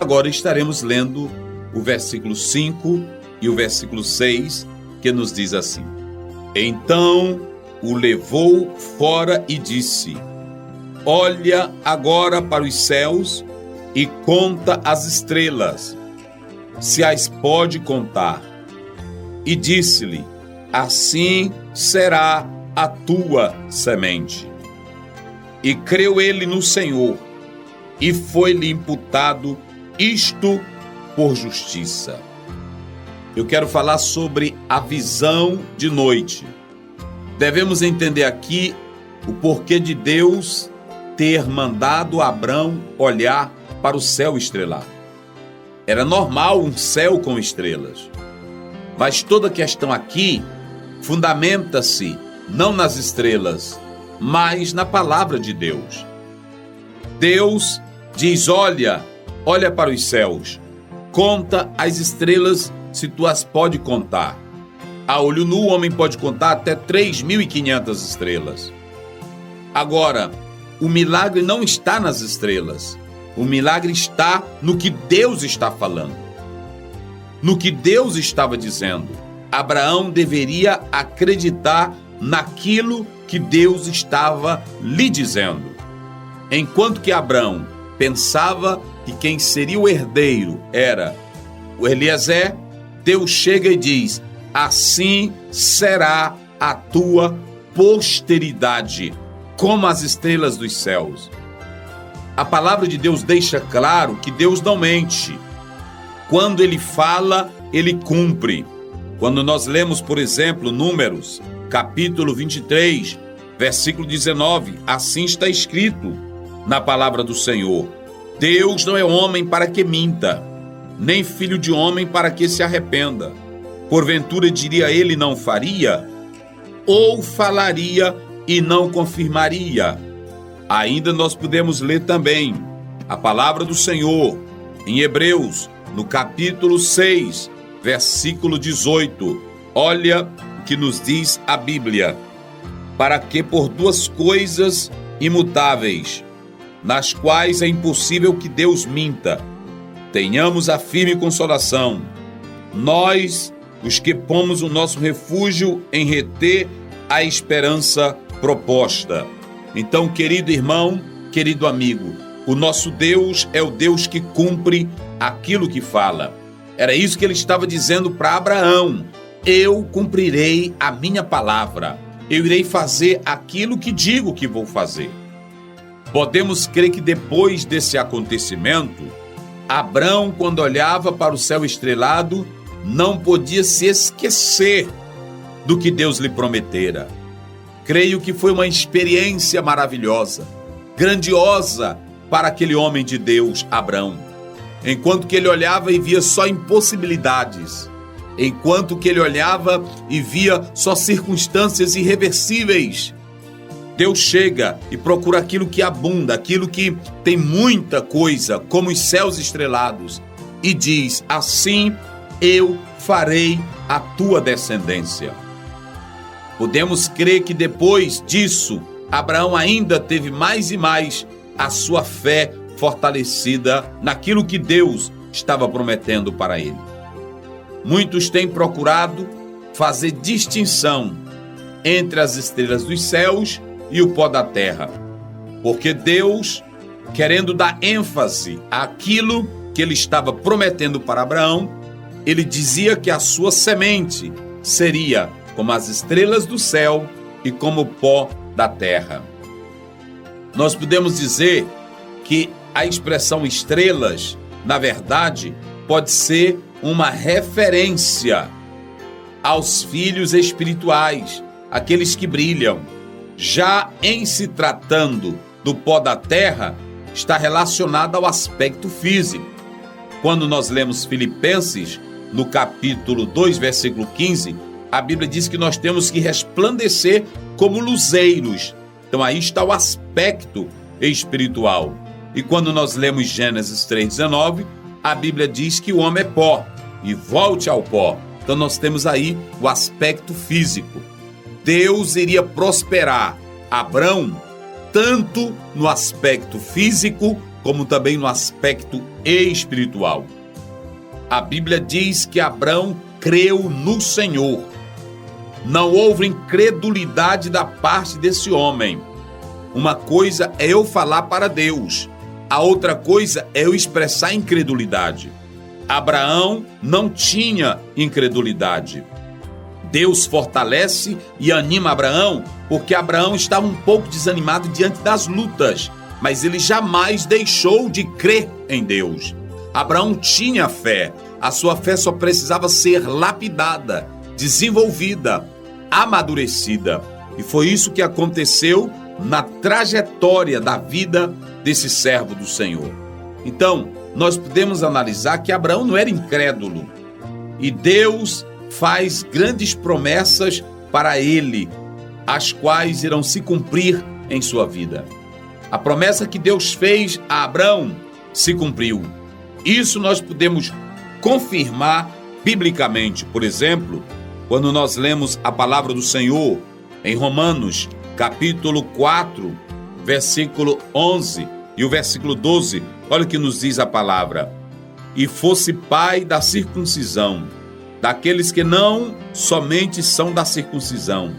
Agora estaremos lendo o versículo 5 e o versículo 6, que nos diz assim: Então o levou fora e disse: Olha agora para os céus e conta as estrelas, se as pode contar. E disse-lhe: Assim será a tua semente. E creu ele no Senhor, e foi-lhe imputado isto por justiça. Eu quero falar sobre a visão de noite. Devemos entender aqui o porquê de Deus ter mandado Abrão olhar para o céu estrelado. Era normal um céu com estrelas, mas toda a questão aqui fundamenta-se não nas estrelas, mas na palavra de Deus. Deus diz: olha para os céus, conta as estrelas se tu as pode contar. A olho nu o homem pode contar até 3.500 estrelas. Agora, o milagre não está nas estrelas. O milagre está no que Deus está falando, no que Deus estava dizendo. Abraão deveria acreditar naquilo que Deus estava lhe dizendo. Enquanto que Abraão pensava que quem seria o herdeiro era o Eliezer, Deus chega e diz: assim será a tua posteridade, como as estrelas dos céus. A palavra de Deus deixa claro que Deus não mente. Quando Ele fala, Ele cumpre. Quando nós lemos, por exemplo, Números, capítulo 23, versículo 19, assim está escrito na palavra do Senhor: Deus não é homem para que minta, nem filho de homem para que se arrependa. Porventura diria ele não faria? Ou falaria e não confirmaria? Ainda nós podemos ler também a palavra do Senhor em Hebreus, no capítulo 6, versículo 18. Olha o que nos diz a Bíblia: para que por duas coisas imutáveis, nas quais é impossível que Deus minta, tenhamos a firme consolação, nós, os que pomos o nosso refúgio em reter a esperança proposta. Então, querido irmão, querido amigo, o nosso Deus é o Deus que cumpre aquilo que fala. Era isso que ele estava dizendo para Abraão: eu cumprirei a minha palavra, eu irei fazer aquilo que digo que vou fazer. Podemos crer que depois desse acontecimento, Abrão, quando olhava para o céu estrelado, não podia se esquecer do que Deus lhe prometera. Creio que foi uma experiência maravilhosa, grandiosa para aquele homem de Deus, Abrão. Enquanto que ele olhava e via só impossibilidades, enquanto que ele olhava e via só circunstâncias irreversíveis, Deus chega e procura aquilo que abunda, aquilo que tem muita coisa, como os céus estrelados, e diz: assim eu farei a tua descendência. Podemos crer que depois disso, Abraão ainda teve mais e mais a sua fé fortalecida naquilo que Deus estava prometendo para ele. Muitos têm procurado fazer distinção entre as estrelas dos céus e o pó da terra, porque Deus, querendo dar ênfase àquilo que ele estava prometendo para Abraão, ele dizia que a sua semente seria como as estrelas do céu e como o pó da terra. Nós podemos dizer que a expressão estrelas, na verdade, pode ser uma referência aos filhos espirituais, aqueles que brilham. Já em se tratando do pó da terra, está relacionado ao aspecto físico. Quando nós lemos Filipenses, no capítulo 2, versículo 15, a Bíblia diz que nós temos que resplandecer como luzeiros. Então aí está o aspecto espiritual. E quando nós lemos Gênesis 3,19, a Bíblia diz que o homem é pó e volte ao pó. Então nós temos aí o aspecto físico. Deus iria prosperar Abrão tanto no aspecto físico como também no aspecto espiritual. A Bíblia diz que Abraão creu no Senhor. Não houve incredulidade da parte desse homem. Uma coisa é eu falar para Deus, a outra coisa é eu expressar incredulidade. Abraão não tinha incredulidade. Deus fortalece e anima Abraão, porque Abraão estava um pouco desanimado diante das lutas, mas ele jamais deixou de crer em Deus. Abraão tinha fé, a sua fé só precisava ser lapidada, desenvolvida, amadurecida. E foi isso que aconteceu na trajetória da vida desse servo do Senhor. Então, nós podemos analisar que Abraão não era incrédulo. E Deus faz grandes promessas para ele, as quais irão se cumprir em sua vida. A promessa que Deus fez a Abraão se cumpriu. Isso nós podemos confirmar biblicamente. Por exemplo, quando nós lemos a palavra do Senhor em Romanos, capítulo 4, versículo 11 e o versículo 12, olha o que nos diz a palavra. E fosse pai da circuncisão, daqueles que não somente são da circuncisão,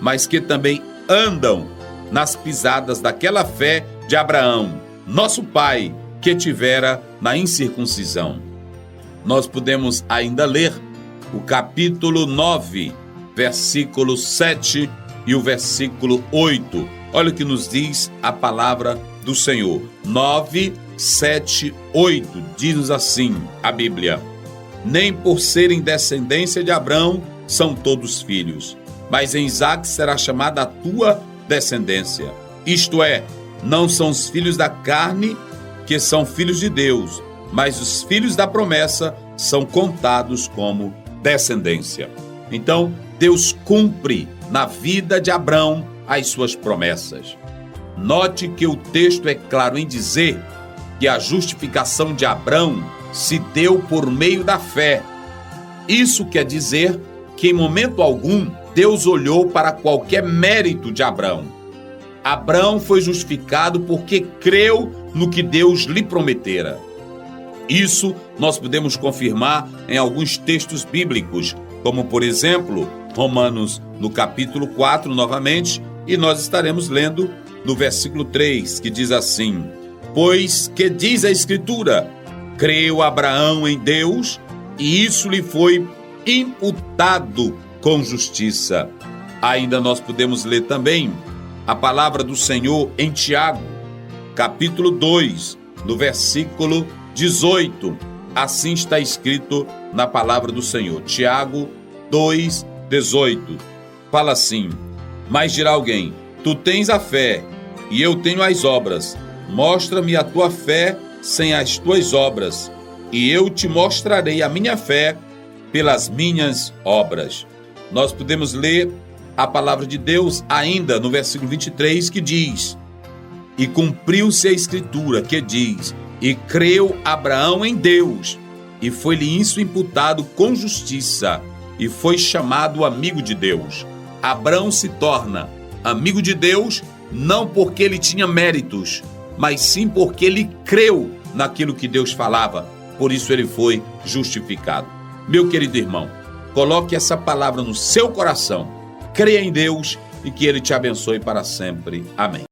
mas que também andam nas pisadas daquela fé de Abraão, nosso pai, que tivera na incircuncisão. Nós podemos ainda ler o capítulo 9, versículo 7 e o versículo 8. Olha o que nos diz a palavra do Senhor. 9, 7, 8. Diz-nos assim a Bíblia: nem por serem descendência de Abraão são todos filhos, mas em Isaque será chamada a tua descendência. Isto é, não são os filhos da carne que são filhos de Deus, mas os filhos da promessa são contados como descendência. Então, Deus cumpre na vida de Abraão as suas promessas. Note que o texto é claro em dizer que a justificação de Abraão se deu por meio da fé. Isso quer dizer que em momento algum Deus olhou para qualquer mérito de Abraão. Abraão foi justificado porque creu no que Deus lhe prometera. Isso nós podemos confirmar em alguns textos bíblicos, como por exemplo, Romanos no capítulo 4 novamente, e nós estaremos lendo no versículo 3, que diz assim: pois que diz a Escritura, creu Abraão em Deus, e isso lhe foi imputado com justiça. Ainda nós podemos ler também a palavra do Senhor em Tiago, capítulo 2, no versículo 18. Assim está escrito na palavra do Senhor. Tiago 2, 18. Fala assim: mas dirá alguém, tu tens a fé, e eu tenho as obras. Mostra-me a tua fé sem as tuas obras, e eu te mostrarei a minha fé pelas minhas obras. Nós podemos ler a palavra de Deus ainda no versículo 23, que diz: e cumpriu-se a Escritura, que diz, e creu Abraão em Deus, e foi-lhe isso imputado com justiça, e foi chamado amigo de Deus. Abraão se torna amigo de Deus não porque ele tinha méritos, mas sim porque ele creu naquilo que Deus falava. Por isso ele foi justificado. Meu querido irmão, coloque essa palavra no seu coração. Creia em Deus e que Ele te abençoe para sempre. Amém.